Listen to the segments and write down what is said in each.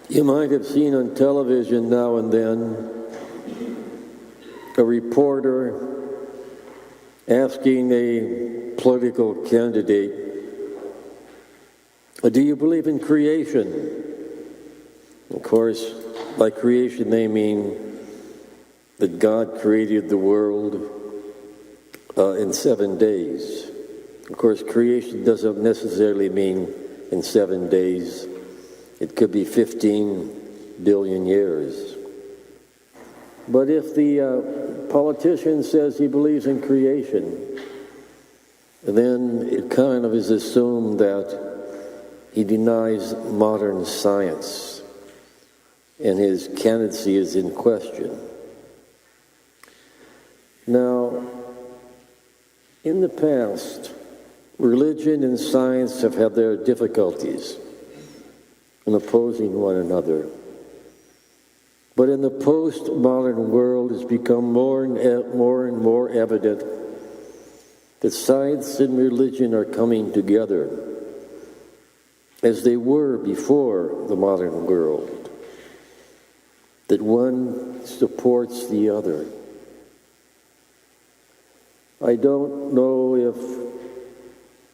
You might have seen on television now and then a reporter asking a political candidate, do you believe in creation? Of course, by creation they mean that God created the world in 7 days. Of course, creation doesn't necessarily mean in 7 days. It could be 15 billion years. But if the politician says he believes in creation, then it kind of is assumed that he denies modern science, and his candidacy is in question. Now, in the past, religion and science have had their difficulties in opposing one another. But in the postmodern world, it's become more and more evident that science and religion are coming together as they were before the modern world, that one supports the other. I don't know if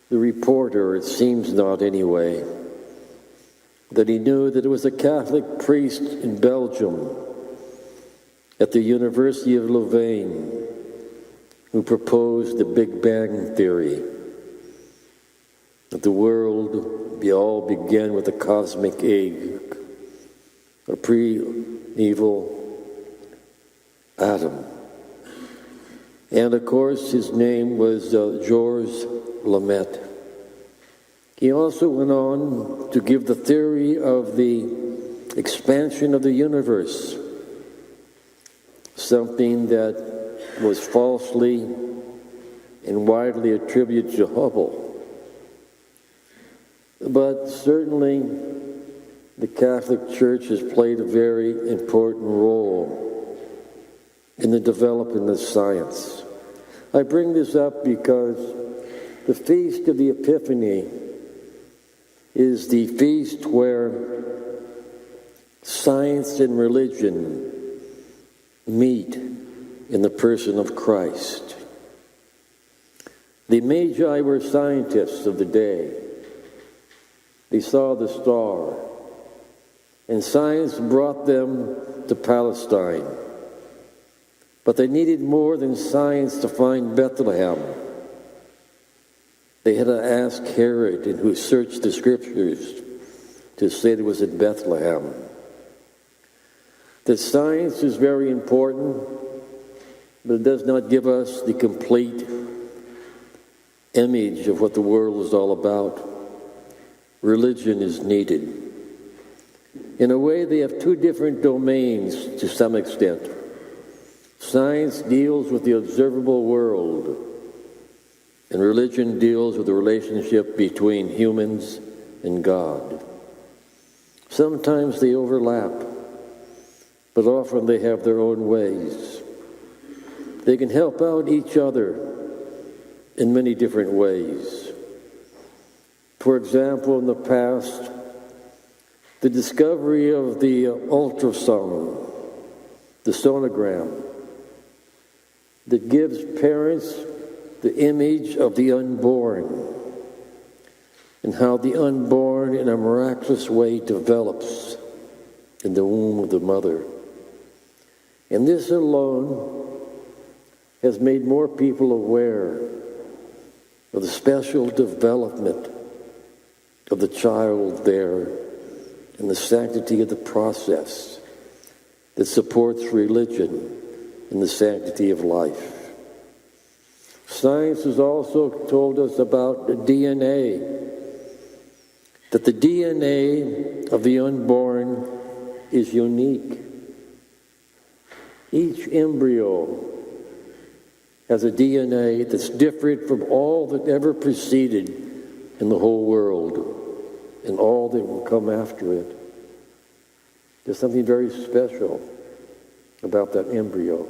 the reporter, it seems not anyway, that he knew that it was a Catholic priest in Belgium at the University of Louvain who proposed the Big Bang Theory, that the world all began with a cosmic egg, a primeval atom. And of course, his name was Georges Lemaitre. He also went on to give the theory of the expansion of the universe, something that was falsely and widely attributed to Hubble. But certainly, the Catholic Church has played a very important role in the development of science. I bring this up because the Feast of the Epiphany is the feast where science and religion meet in the person of Christ. The Magi were scientists of the day. They saw the star, and science brought them to Palestine. But they needed more than science to find Bethlehem. They had to ask Herod, who searched the scriptures, to say it was in Bethlehem. That science is very important, but it does not give us the complete image of what the world is all about. Religion is needed. In a way, they have two different domains to some extent. Science deals with the observable world, and religion deals with the relationship between humans and God. Sometimes they overlap, but often they have their own ways. They can help out each other in many different ways. For example, in the past, the discovery of the ultrasound, the sonogram, that gives parents the image of the unborn and how the unborn in a miraculous way develops in the womb of the mother. And this alone has made more people aware of the special development of the child there and the sanctity of the process that supports religion and the sanctity of life. Science has also told us about the DNA, that the DNA of the unborn is unique. Each embryo has a DNA that's different from all that ever preceded in the whole world and all that will come after it. There's something very special about that embryo,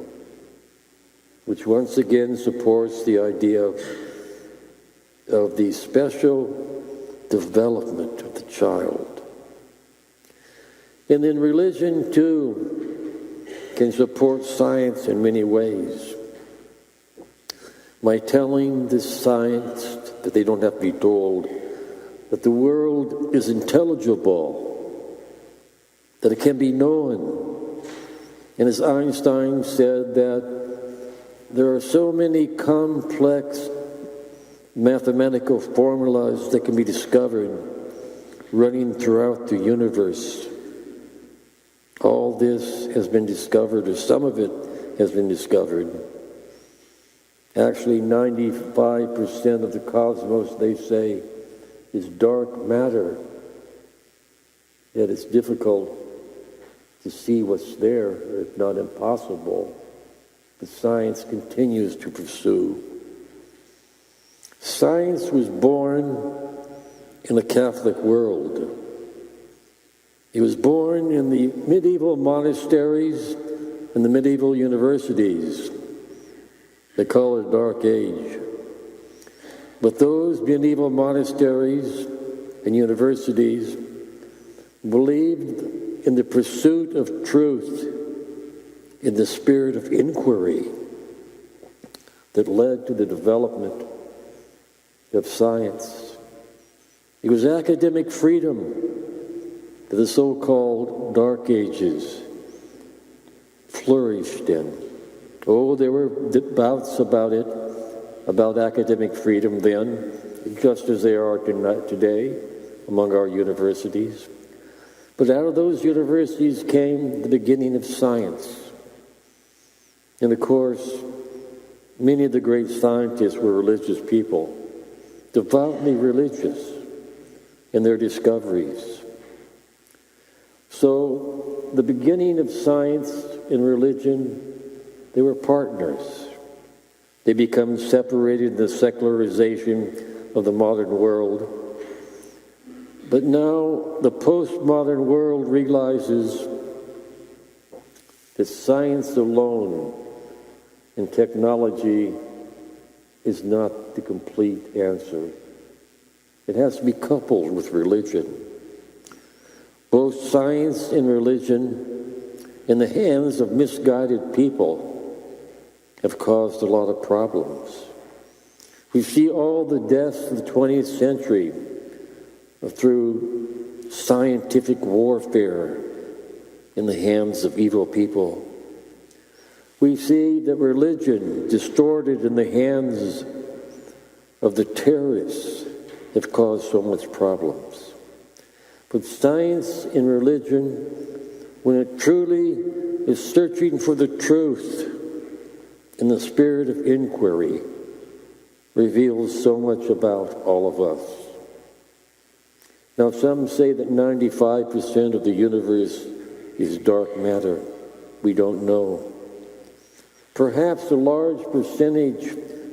which once again supports the idea of the special development of the child. And then religion, too, can support science in many ways. By telling the science that they don't have to be told that the world is intelligible, that it can be known. And as Einstein said, that there are so many complex mathematical formulas that can be discovered running throughout the universe. All this has been discovered, or some of it has been discovered. Actually, 95% of the cosmos, they say, is dark matter. Yet it's difficult to see what's there, if not impossible. But science continues to pursue. Science was born in the Catholic world. It was born in the medieval monasteries and the medieval universities. They call it Dark Age. But those medieval monasteries and universities believed in the pursuit of truth, in the spirit of inquiry that led to the development of science. It was academic freedom that the so-called Dark Ages flourished in. Oh, there were bouts about it, about academic freedom then, just as there are today among our universities. But out of those universities came the beginning of science. And of course, many of the great scientists were religious people, devoutly religious in their discoveries. So the beginning of science and religion, they were partners. They become separated in the secularization of the modern world. But now the postmodern world realizes that science alone and technology is not the complete answer. It has to be coupled with religion. Both science and religion, in the hands of misguided people, have caused a lot of problems. We see all the deaths of the 20th century through scientific warfare in the hands of evil people. We see that religion, distorted in the hands of the terrorists, have caused so much problems. But science and religion, when it truly is searching for the truth in the spirit of inquiry, reveals so much about all of us. Now, some say that 95% of the universe is dark matter. We don't know. Perhaps a large percentage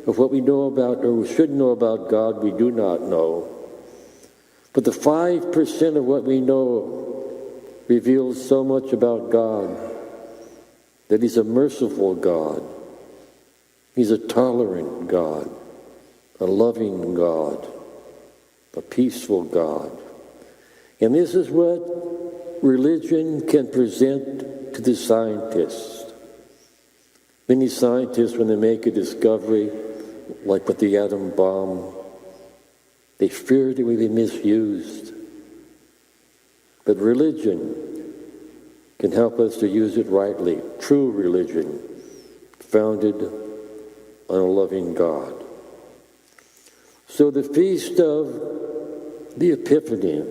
of what we know about, or we should know about God, we do not know. But the 5% of what we know reveals so much about God, that He's a merciful God. He's a tolerant God, a loving God, a peaceful God. And this is what religion can present to the scientists. Many scientists, when they make a discovery, like with the atom bomb, they fear it will be misused. But religion can help us to use it rightly. True religion, founded on a loving God. So the feast of the Epiphany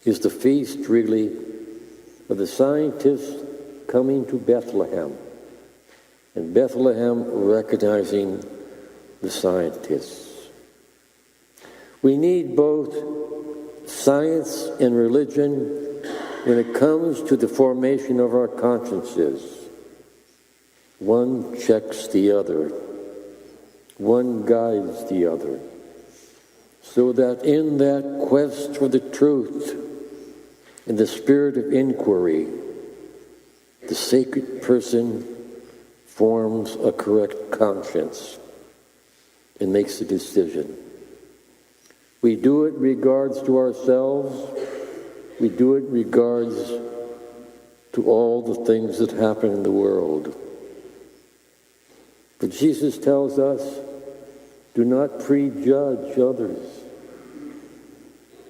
is the feast, really, of the scientists coming to Bethlehem, and Bethlehem recognizing the scientists. We need both science and religion when it comes to the formation of our consciences. One checks the other. One guides the other. So that in that quest for the truth, in the spirit of inquiry, the sacred person forms a correct conscience and makes a decision. We do it in regards to ourselves, we do it in regards to all the things that happen in the world. But Jesus tells us, do not prejudge others.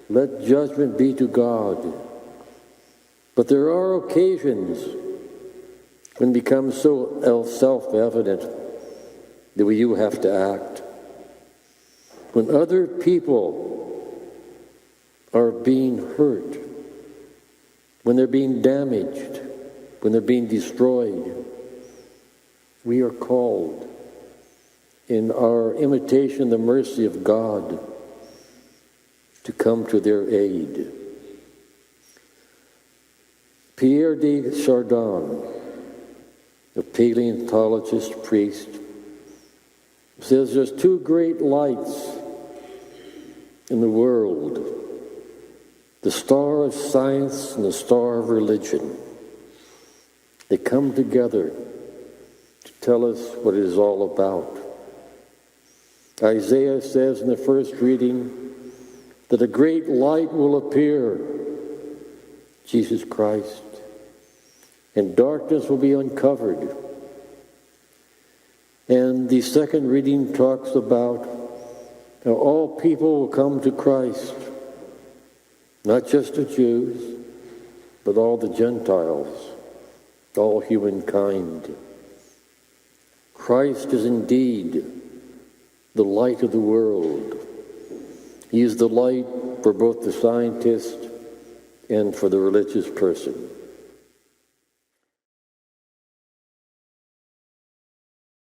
Let judgment be to God. But there are occasions when it becomes so self-evident that you have to act. When other people are being hurt, when they're being damaged, when they're being destroyed, we are called in our imitation of the mercy of God to come to their aid. Pierre de Chardin, a paleontologist priest, says there's two great lights in the world, the star of science and the star of religion. They come together to tell us what it is all about. Isaiah says in the first reading that a great light will appear, Jesus Christ, and darkness will be uncovered. And the second reading talks about how all people will come to Christ, not just the Jews, but all the Gentiles, all humankind. Christ is indeed the light of the world. He is the light for both the scientist and for the religious person.